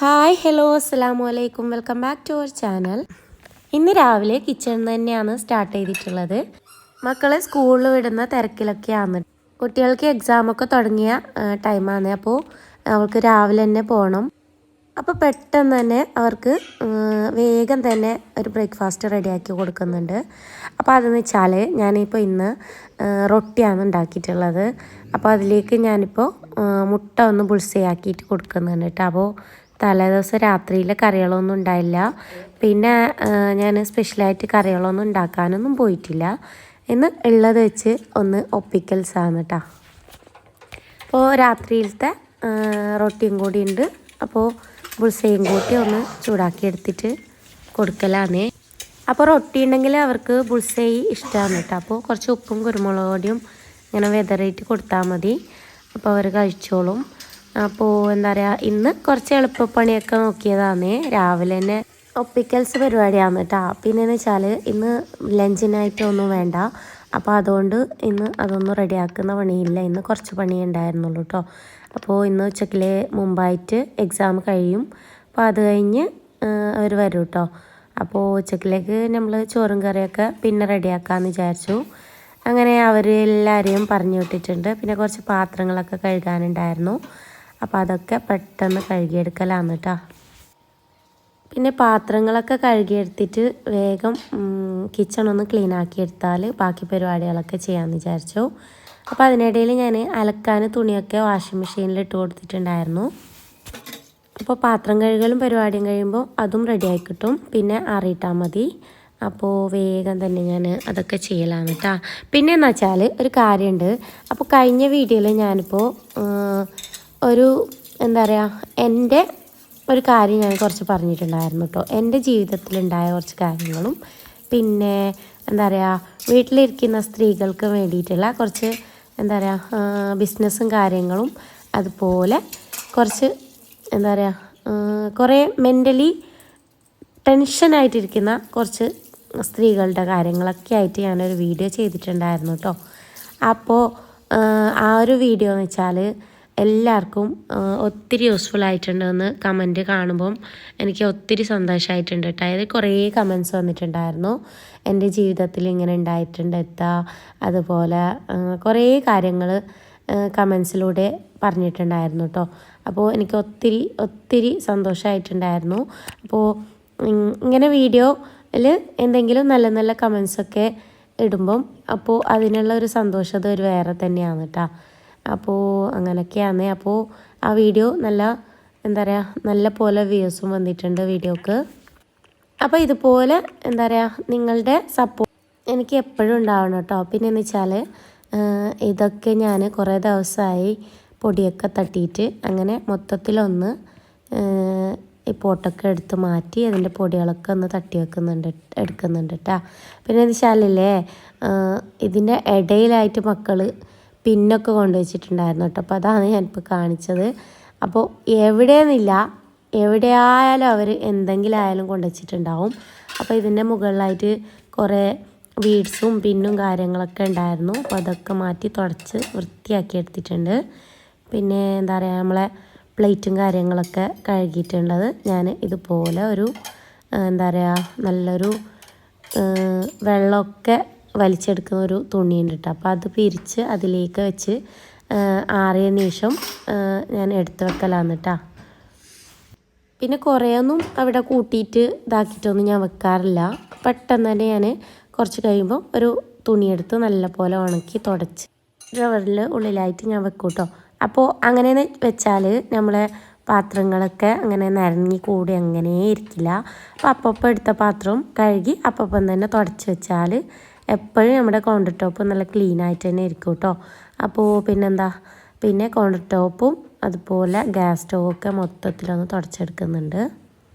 Hi hello അസ്സലാമു അലൈക്കും welcome back to our channel. ഇന്ന് രാവിലെ കിച്ചണിൽ തന്നെയാണ് സ്റ്റാർട്ട് ചെയ്തിട്ടുള്ളത്. മക്കളെ സ്കൂളിൽ വിടുന്ന തിരക്കിലൊക്കെയാണ്. കുട്ടികൾക്ക് എക്സാമൊക്കെ തുടങ്ങിയ ടൈമാണ്. അപ്പോൾ അവൾക്ക് രാവിലെ തന്നെ പോകണം. അപ്പോൾ പെട്ടെന്ന് തന്നെ അവർക്ക് വേഗം തന്നെ ഒരു ബ്രേക്ക്ഫാസ്റ്റ് റെഡിയാക്കി കൊടുക്കുന്നുണ്ട്. അപ്പോൾ അതെന്ന് വെച്ചാൽ ഞാനിപ്പോൾ ഇന്ന് റൊട്ടിയാണ് ഉണ്ടാക്കിയിട്ടുള്ളത്. അപ്പോൾ അതിലേക്ക് ഞാനിപ്പോൾ മുട്ട ഒന്ന് ബുൾസയാക്കിയിട്ട് കൊടുക്കുന്നുണ്ട് കേട്ടോ. അപ്പോൾ തലേദിവസം രാത്രിയിൽ കറികളൊന്നും ഉണ്ടായില്ല. പിന്നെ ഞാൻ സ്പെഷ്യലായിട്ട് കറികളൊന്നും ഉണ്ടാക്കാനൊന്നും പോയിട്ടില്ല. ഇന്ന് ഉള്ളത് വെച്ച് ഒന്ന് ഒപ്പിക്കൽസാണ് കേട്ടോ. അപ്പോൾ രാത്രിയിലത്തെ റൊട്ടിയും കൂടി ഉണ്ട്. അപ്പോൾ ബുൾസയും കൂട്ടി ഒന്ന് ചൂടാക്കി എടുത്തിട്ട് കൊടുക്കലാണേ. അപ്പോൾ റൊട്ടി ഉണ്ടെങ്കിൽ അവർക്ക് ബുൾസൈ ഇഷ്ടമാണ് കേട്ടോ. അപ്പോൾ കുറച്ച് ഉപ്പും കുരുമുളക് പൊടിയും ഇങ്ങനെ വെതറിയിട്ട് കൊടുത്താൽ മതി. അപ്പോൾ അവർ കഴിച്ചോളും. അപ്പോൾ എന്താ പറയുക, ഇന്ന് കുറച്ച് എളുപ്പപ്പണിയൊക്കെ നോക്കിയതാണ്. രാവിലെ തന്നെ ഒപ്പിക്കൽസ് പരിപാടിയാണ് കേട്ടോ. പിന്നെയെന്ന് വെച്ചാൽ ഇന്ന് ലഞ്ചിനായിട്ടൊന്നും വേണ്ട. അപ്പോൾ അതുകൊണ്ട് ഇന്ന് അതൊന്നും റെഡിയാക്കുന്ന പണിയില്ല. ഇന്ന് കുറച്ച് പണിയേ ഉണ്ടായിരുന്നുള്ളൂ കേട്ടോ. അപ്പോൾ ഇന്ന് ഉച്ചയ്ക്ക് മുമ്പായിട്ട് എക്സാം കഴിയും. അപ്പോൾ അത് കഴിഞ്ഞ് അവർ വരും കേട്ടോ. അപ്പോൾ ഉച്ചക്കിലേക്ക് നമ്മൾ ചോറും കറിയൊക്കെ പിന്നെ റെഡിയാക്കാമെന്ന് വിചാരിച്ചു. അങ്ങനെ അവർ എല്ലാവരെയും പറഞ്ഞു വിട്ടിട്ടുണ്ട്. പിന്നെ കുറച്ച് പാത്രങ്ങളൊക്കെ കഴുകാനുണ്ടായിരുന്നു. അപ്പോൾ അതൊക്കെ പെട്ടെന്ന് കഴുകിയെടുക്കലാണ് കേട്ടോ. പിന്നെ പാത്രങ്ങളൊക്കെ കഴുകിയെടുത്തിട്ട് വേഗം കിച്ചണൊന്ന് ക്ലീൻ ആക്കിയെടുത്താൽ ബാക്കി പരിപാടികളൊക്കെ ചെയ്യാമെന്ന് വിചാരിച്ചു. അപ്പോൾ അതിനിടയിൽ ഞാൻ അലക്കാൻ തുണിയൊക്കെ വാഷിംഗ് മെഷീനിൽ ഇട്ട് കൊടുത്തിട്ടുണ്ടായിരുന്നു. അപ്പോൾ പാത്രം കഴുകലും പരിപാടിയും കഴിയുമ്പോൾ അതും റെഡിയായി കിട്ടും. പിന്നെ ആറിയിട്ടാൽ മതി. അപ്പോൾ വേഗം തന്നെ ഞാൻ അതൊക്കെ ചെയ്യലാണ് കേട്ടോ. പിന്നെ എന്ന് വെച്ചാൽ ഒരു കാര്യമുണ്ട്. അപ്പോൾ കഴിഞ്ഞ വീഡിയോയിൽ ഞാനിപ്പോൾ ഒരു എന്താ പറയുക, എൻ്റെ ഒരു കാര്യം ഞാൻ കുറച്ച് പറഞ്ഞിട്ടുണ്ടായിരുന്നു കേട്ടോ. എൻ്റെ ജീവിതത്തിലുണ്ടായ കുറച്ച് കാര്യങ്ങളും പിന്നെ എന്താ പറയുക, വീട്ടിലിരിക്കുന്ന സ്ത്രീകൾക്ക് വേണ്ടിയിട്ടുള്ള കുറച്ച് എന്താ പറയുക ബിസിനസ്സും കാര്യങ്ങളും, അതുപോലെ കുറച്ച് എന്താ പറയുക കുറേ മെൻ്റലി ടെൻഷനായിട്ടിരിക്കുന്ന കുറച്ച് സ്ത്രീകളുടെ കാര്യങ്ങളൊക്കെ ആയിട്ട് ഞാനൊരു വീഡിയോ ചെയ്തിട്ടുണ്ടായിരുന്നു കേട്ടോ. അപ്പോൾ ആ ഒരു വീഡിയോ എന്ന് വെച്ചാൽ എല്ലാവർക്കും ഒത്തിരി യൂസ്ഫുൾ ആയിട്ടുണ്ടെന്ന് കമൻറ്റ് കാണുമ്പം എനിക്ക് ഒത്തിരി സന്തോഷമായിട്ടുണ്ട് കേട്ടോ. അതിൽ കുറേ കമൻറ്റ്സ് വന്നിട്ടുണ്ടായിരുന്നു. എൻ്റെ ജീവിതത്തിൽ ഇങ്ങനെ ഉണ്ടായിട്ടുണ്ട് അതുപോലെ കുറേ കാര്യങ്ങൾ കമൻസിലൂടെ പറഞ്ഞിട്ടുണ്ടായിരുന്നു കേട്ടോ. അപ്പോൾ എനിക്ക് ഒത്തിരി ഒത്തിരി സന്തോഷമായിട്ടുണ്ടായിരുന്നു. അപ്പോൾ ഇങ്ങനെ വീഡിയോയിൽ എന്തെങ്കിലും നല്ല നല്ല കമൻസൊക്കെ ഇടുമ്പം അപ്പോൾ അതിനുള്ള ഒരു സന്തോഷം ഒരു വേറെ തന്നെയാണ് കേട്ടോ. അപ്പോൾ അങ്ങനെയൊക്കെയാണ്. അപ്പോൾ ആ വീഡിയോ നല്ല എന്താ പറയുക നല്ല പോലെ വ്യൂസും വന്നിട്ടുണ്ട് വീഡിയോക്ക്. അപ്പോൾ ഇതുപോലെ എന്താ പറയുക നിങ്ങളുടെ സപ്പോർട്ട് എനിക്ക് എപ്പോഴും ഉണ്ടാവണം കേട്ടോ. പിന്നെ എന്ന് വെച്ചാൽ ഇതൊക്കെ ഞാൻ കുറേ ദിവസമായി പൊടിയൊക്കെ തട്ടിയിട്ട് അങ്ങനെ മൊത്തത്തിലൊന്ന് ഈ പോട്ടൊക്കെ എടുത്ത് മാറ്റി അതിൻ്റെ പൊടികളൊക്കെ ഒന്ന് തട്ടി എടുക്കുന്നുണ്ട് കേട്ടോ. പിന്നെ എന്ന് വെച്ചാലില്ലേ ഇതിൻ്റെ ഇടയിലായിട്ട് മക്കൾ പിന്നൊക്കെ കൊണ്ടുവച്ചിട്ടുണ്ടായിരുന്നു കേട്ടോ. അപ്പോൾ അതാണ് ഞാനിപ്പോൾ കാണിച്ചത്. അപ്പോൾ എവിടെയായാലും അവർ എന്തെങ്കിലും ആയാലും കൊണ്ടുവച്ചിട്ടുണ്ടാവും. അപ്പോൾ ഇതിൻ്റെ മുകളിലായിട്ട് കുറേ ബീഡ്സും പിന്നും കാര്യങ്ങളൊക്കെ ഉണ്ടായിരുന്നു. അപ്പോൾ അതൊക്കെ മാറ്റി തുടച്ച് വൃത്തിയാക്കി എടുത്തിട്ടുണ്ട്. പിന്നെ എന്താ പറയുക നമ്മളെ പ്ലേറ്റും കാര്യങ്ങളൊക്കെ കഴുകിയിട്ടുള്ളത് ഞാൻ ഇതുപോലെ ഒരു എന്താ പറയുക നല്ലൊരു വെള്ളമൊക്കെ വലിച്ചെടുക്കുന്ന ഒരു തുണിയുണ്ട് കേട്ടോ. അപ്പോൾ അത് പിരിച്ച് അതിലേക്ക് വെച്ച് ആറിയതിന് ശേഷം ഞാൻ എടുത്ത് വെക്കലാന്ന് കേട്ടോ. പിന്നെ കുറേയൊന്നും അവിടെ കൂട്ടിയിട്ട് ഇതാക്കിയിട്ടൊന്നും ഞാൻ വെക്കാറില്ല. പെട്ടെന്ന് തന്നെ ഞാൻ കുറച്ച് കഴിയുമ്പോൾ ഒരു തുണിയെടുത്ത് നല്ലപോലെ ഉണക്കി തുടച്ച് ഡ്രവറിൽ ഉള്ളിലായിട്ട് ഞാൻ വെക്കും കേട്ടോ. അപ്പോൾ അങ്ങനെ വെച്ചാൽ നമ്മളെ പാത്രങ്ങളൊക്കെ അങ്ങനെ നിരങ്ങി കൂടി അങ്ങനെ ഇരിക്കില്ല. അപ്പോൾ അപ്പം എടുത്ത പാത്രം കഴുകി അപ്പം തന്നെ തുടച്ച് വെച്ചാൽ എപ്പോഴും നമ്മുടെ കൗണ്ടർ ടോപ്പ് നല്ല ക്ലീൻ ആയിട്ട് തന്നെ ഇരിക്കും കേട്ടോ. അപ്പോൾ പിന്നെന്താ, പിന്നെ കൗണ്ടർ ടോപ്പും അതുപോലെ ഗ്യാസ് സ്റ്റൗവൊക്കെ മൊത്തത്തിലൊന്ന് തുടച്ചെടുക്കുന്നുണ്ട്.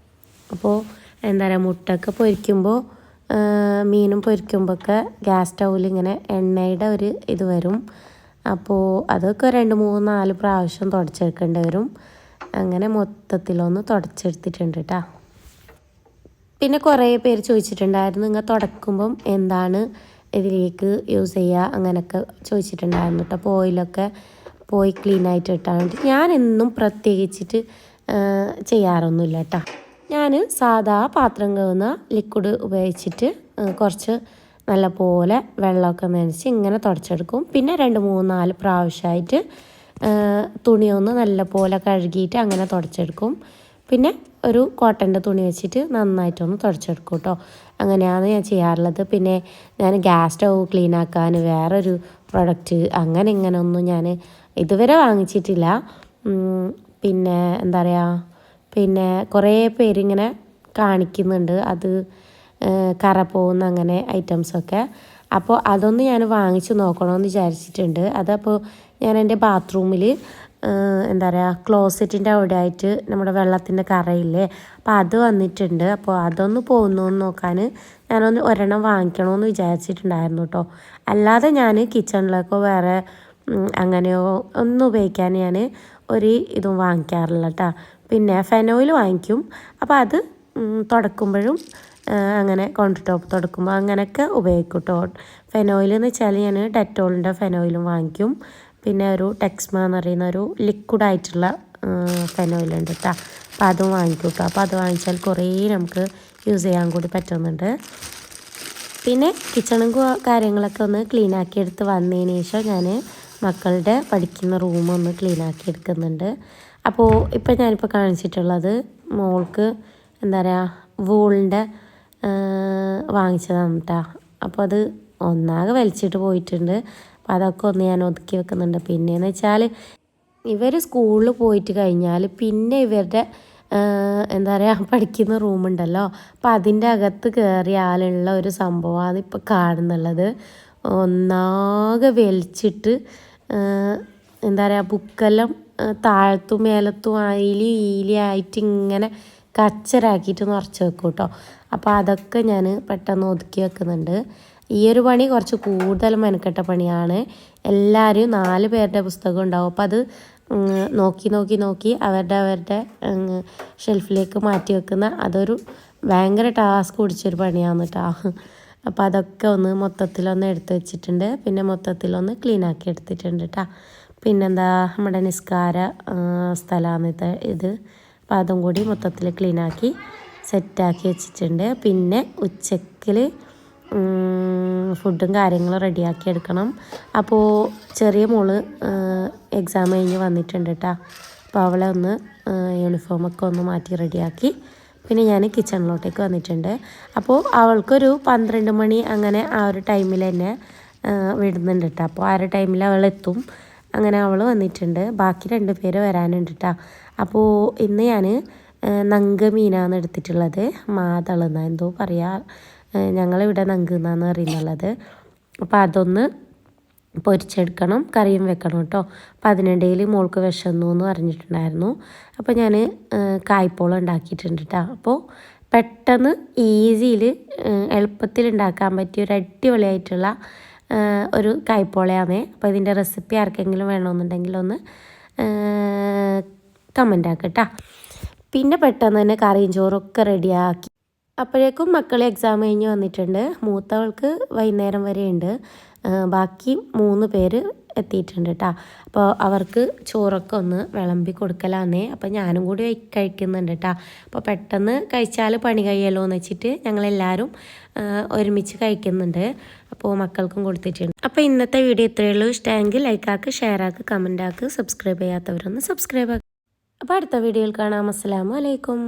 അപ്പോൾ എന്താ പറയുക മുട്ടയൊക്കെ പൊരിക്കുമ്പോൾ മീനും പൊരിക്കുമ്പോഴൊക്കെ ഗ്യാസ് സ്റ്റൗവിൽ ഇങ്ങനെ എണ്ണയുടെ ഒരു ഇത് വരും. അപ്പോൾ അതൊക്കെ 2, 3, 4 പ്രാവശ്യം തുടച്ചെടുക്കേണ്ടി വരും. അങ്ങനെ മൊത്തത്തിലൊന്ന് തുടച്ചെടുത്തിട്ടുണ്ട് കേട്ടോ. പിന്നെ കുറേ പേര് ചോദിച്ചിട്ടുണ്ടായിരുന്നു നിങ്ങൾ തുടക്കുമ്പം എന്താണ് ഇതിലേക്ക് യൂസ് ചെയ്യുക അങ്ങനെയൊക്കെ ചോദിച്ചിട്ടുണ്ടായിരുന്നു കേട്ടോ. അപ്പോൾ ഓയിലൊക്കെ പോയി ക്ലീനായിട്ട് ഇട്ടാൽ വേണ്ടി ഞാൻ എന്നും പ്രത്യേകിച്ചിട്ട് ചെയ്യാറൊന്നുമില്ല കേട്ടോ. ഞാൻ സാധാ പാത്രം കഴുകുന്ന ലിക്വിഡ് ഉപയോഗിച്ചിട്ട് കുറച്ച് നല്ല പോലെ വെള്ളമൊക്കെ നനച്ച് ഇങ്ങനെ തുടച്ചെടുക്കും. പിന്നെ 2, 3, 4 പ്രാവശ്യമായിട്ട് തുണിയൊന്ന് നല്ല പോലെ കഴുകിയിട്ട് അങ്ങനെ തുടച്ചെടുക്കും. പിന്നെ ഒരു കോട്ടൻ്റെ തുണി വെച്ചിട്ട് നന്നായിട്ടൊന്ന് തുടച്ചെടുക്കും കേട്ടോ. അങ്ങനെയാണ് ഞാൻ ചെയ്യാറുള്ളത്. പിന്നെ ഞാൻ ഗ്യാസ് സ്റ്റൗ ക്ലീൻ ആക്കാൻ വേറൊരു പ്രൊഡക്റ്റ് അങ്ങനെ ഇങ്ങനെയൊന്നും ഞാൻ ഇതുവരെ വാങ്ങിച്ചിട്ടില്ല. പിന്നെ എന്താ പറയുക, പിന്നെ കുറേ പേരിങ്ങനെ കാണിക്കുന്നുണ്ട് അത് കറ പോകുന്ന അങ്ങനെ ഐറ്റംസൊക്കെ. അപ്പോൾ അതൊന്ന് ഞാൻ വാങ്ങിച്ച് നോക്കണമെന്ന് വിചാരിച്ചിട്ടുണ്ട്. അതപ്പോൾ ഞാൻ എൻ്റെ ബാത്റൂമിൽ എന്താ പറയുക, ക്ലോസറ്റിൻ്റെ അവിടെ ആയിട്ട് നമ്മുടെ വെള്ളത്തിൻ്റെ കറയില്ലേ, അപ്പോൾ അത് വന്നിട്ടുണ്ട്. അപ്പോൾ അതൊന്ന് പോകുന്നോന്ന് നോക്കാൻ ഞാനൊന്ന് ഒരെണ്ണം വാങ്ങിക്കണമെന്ന് വിചാരിച്ചിട്ടുണ്ടായിരുന്നു കേട്ടോ. അല്ലാതെ ഞാൻ കിച്ചണിലേക്കോ വേറെ അങ്ങനെയോ ഒന്നും ഉപയോഗിക്കാൻ ഞാൻ ഒരു ഇതും വാങ്ങിക്കാറില്ല കേട്ടോ. പിന്നെ ഫെനോയിൽ വാങ്ങിക്കും. അപ്പോൾ അത് തുടക്കുമ്പോഴും അങ്ങനെ കൗണ്ടർ ടോപ്പ് തുടക്കുമ്പോൾ അങ്ങനെയൊക്കെ ഉപയോഗിക്കും കേട്ടോ. ഫെനോയിൽ എന്ന് വെച്ചാൽ ഞാൻ ഡെറ്റോളിൻ്റെ ഫെനോയിലും വാങ്ങിക്കും. പിന്നെ ഒരു ടെക്സ്മ എന്ന് പറയുന്ന ഒരു ലിക്വിഡായിട്ടുള്ള ഫെനോയിലുണ്ട് കേട്ടോ. അപ്പോൾ അതും വാങ്ങിക്കും കേട്ടോ. അപ്പോൾ അത് വാങ്ങിച്ചാൽ കുറേ നമുക്ക് യൂസ് ചെയ്യാൻ കൂടി പറ്റുന്നുണ്ട്. പിന്നെ കിച്ചണും കാര്യങ്ങളൊക്കെ ഒന്ന് ക്ലീൻ ആക്കി എടുത്ത് വന്നതിന് ശേഷം ഞാൻ മക്കളുടെ പഠിക്കുന്ന റൂമൊന്ന് ക്ലീൻ ആക്കി എടുക്കുന്നുണ്ട്. അപ്പോൾ ഇപ്പോൾ ഞാനിപ്പോൾ കാണിച്ചിട്ടുള്ളത് മോൾക്ക് എന്താ പറയുക, വൂളിൻ്റെ വാങ്ങിച്ചതാണ് കേട്ടോ. അപ്പോൾ അത് ഒന്നാകെ വലിച്ചിട്ട് പോയിട്ടുണ്ട്. അപ്പോൾ അതൊക്കെ ഒന്ന് ഞാൻ ഒതുക്കി വെക്കുന്നുണ്ട്. പിന്നെയെന്ന് വെച്ചാൽ ഇവർ സ്കൂളിൽ പോയിട്ട് കഴിഞ്ഞാൽ പിന്നെ ഇവരുടെ എന്താ പറയുക, പഠിക്കുന്ന റൂമുണ്ടല്ലോ, അപ്പോൾ അതിൻ്റെ അകത്ത് കയറിയാലുള്ള ഒരു സംഭവമാണ് ഇപ്പോൾ കാണുന്നുള്ളത്. ഒന്നാകെ വലിച്ചിട്ട് എന്താ പറയുക, ബുക്കെല്ലാം താഴത്തും മേലത്തും ഈലിയായിട്ട് ഇങ്ങനെ കച്ചറാക്കിയിട്ട് നിറച്ച് വെക്കും കേട്ടോ. അപ്പോൾ അതൊക്കെ ഞാൻ പെട്ടെന്ന് ഒതുക്കി വെക്കുന്നുണ്ട്. ഈ ഒരു പണി കുറച്ച് കൂടുതൽ മെനക്കെട്ട പണിയാണ്. എല്ലാവരും 4 പേരുടെ പുസ്തകം ഉണ്ടാവും. അപ്പോൾ അത് നോക്കി അവരുടെ ഷെൽഫിലേക്ക് മാറ്റി വെക്കുന്ന അതൊരു ഭയങ്കര ടാസ്ക് പിടിച്ചൊരു പണിയാണ് കേട്ടോ. അപ്പോൾ അതൊക്കെ ഒന്ന് മൊത്തത്തിലൊന്ന് എടുത്ത് വെച്ചിട്ടുണ്ട്. പിന്നെ മൊത്തത്തിലൊന്ന് ക്ലീൻ ആക്കി എടുത്തിട്ടുണ്ട് കേട്ടോ. പിന്നെന്താ, നമ്മുടെ നിസ്കാര സ്ഥലമാണ് ഇത്. അപ്പോൾ അതും കൂടി മൊത്തത്തിൽ ക്ലീനാക്കി സെറ്റാക്കി വെച്ചിട്ടുണ്ട്. പിന്നെ ഉച്ചക്കിൽ ഫുഡും കാര്യങ്ങളും റെഡിയാക്കി എടുക്കണം. അപ്പോൾ ചെറിയ മോള് എക്സാം കഴിഞ്ഞ് വന്നിട്ടുണ്ട് കേട്ടോ. അപ്പോൾ അവളെ ഒന്ന് യൂണിഫോമൊക്കെ ഒന്ന് മാറ്റി റെഡിയാക്കി പിന്നെ ഞാൻ കിച്ചണിലോട്ടേക്ക് വന്നിട്ടുണ്ട്. അപ്പോൾ അവൾക്കൊരു 12 മണി അങ്ങനെ ആ ഒരു ടൈമിൽ തന്നെ വിടുന്നുണ്ട് കേട്ടോ. അപ്പോൾ ആ ഒരു ടൈമിൽ അവൾ എത്തും. അങ്ങനെ അവൾ വന്നിട്ടുണ്ട്. ബാക്കി 2 പേര് വരാനുണ്ട് കേട്ടോ. അപ്പോൾ ഇന്ന് ഞാൻ നങ്ക മീനാണ് എടുത്തിട്ടുള്ളത്. മാതളെന്നാണ് എന്തോ പറയുക, ഞങ്ങളിവിടെ നങ്ക് എന്നാണ് അറിയുന്നുള്ളത്. അപ്പോൾ അതൊന്ന് പൊരിച്ചെടുക്കണം, കറിയും വെക്കണം കേട്ടോ. അപ്പോൾ അതിനിടയിൽ മോൾക്ക് വിശന്നു എന്ന് പറഞ്ഞിട്ടുണ്ടായിരുന്നു. അപ്പോൾ ഞാൻ കായ്പോളം ഉണ്ടാക്കിയിട്ടുണ്ട് കേട്ടോ. അപ്പോൾ പെട്ടെന്ന് ഈസിയിൽ എളുപ്പത്തിൽ ഉണ്ടാക്കാൻ പറ്റിയ ഒരു അടിപൊളിയായിട്ടുള്ള ഒരു കായ്പോളയാണ്. അപ്പോൾ ഇതിൻ്റെ റെസിപ്പി ആർക്കെങ്കിലും വേണമെന്നുണ്ടെങ്കിൽ ഒന്ന് കമൻ്റ് ആക്കട്ടോ. പിന്നെ പെട്ടെന്ന് തന്നെ കറിയും ചോറൊക്കെ റെഡിയാക്കി. അപ്പോഴേക്കും മക്കൾ എക്സാം കഴിഞ്ഞ് വന്നിട്ടുണ്ട്. മൂത്തവൾക്ക് വൈകുന്നേരം വരെ ഉണ്ട്. ബാക്കി 3 പേര് എത്തിയിട്ടുണ്ട് കേട്ടോ. അപ്പോൾ അവർക്ക് ചോറൊക്കെ ഒന്ന് വിളമ്പി കൊടുക്കലാന്നേ. അപ്പോൾ ഞാനും കൂടി കഴിക്കുന്നുണ്ട് കേട്ടോ. അപ്പോൾ പെട്ടെന്ന് കഴിച്ചാൽ പണി കഴിയല്ലോ എന്ന് വെച്ചിട്ട് ഞങ്ങളെല്ലാവരും ഒരുമിച്ച് കഴിക്കുന്നുണ്ട്. അപ്പോൾ മക്കൾക്കും കൊടുത്തിട്ടുണ്ട്. അപ്പോൾ ഇന്നത്തെ വീഡിയോ ഇത്രയേ ഉള്ളൂ. ഇഷ്ടമെങ്കിൽ ലൈക്കാക്ക്, ഷെയറാക്ക്, കമൻ്റാക്ക്, സബ്സ്ക്രൈബ് ചെയ്യാത്തവരൊന്ന് സബ്സ്ക്രൈബ് ആക്കുക. അപ്പോൾ അടുത്ത വീഡിയോയിൽ കാണാം. അസ്സലാമു അലൈക്കും.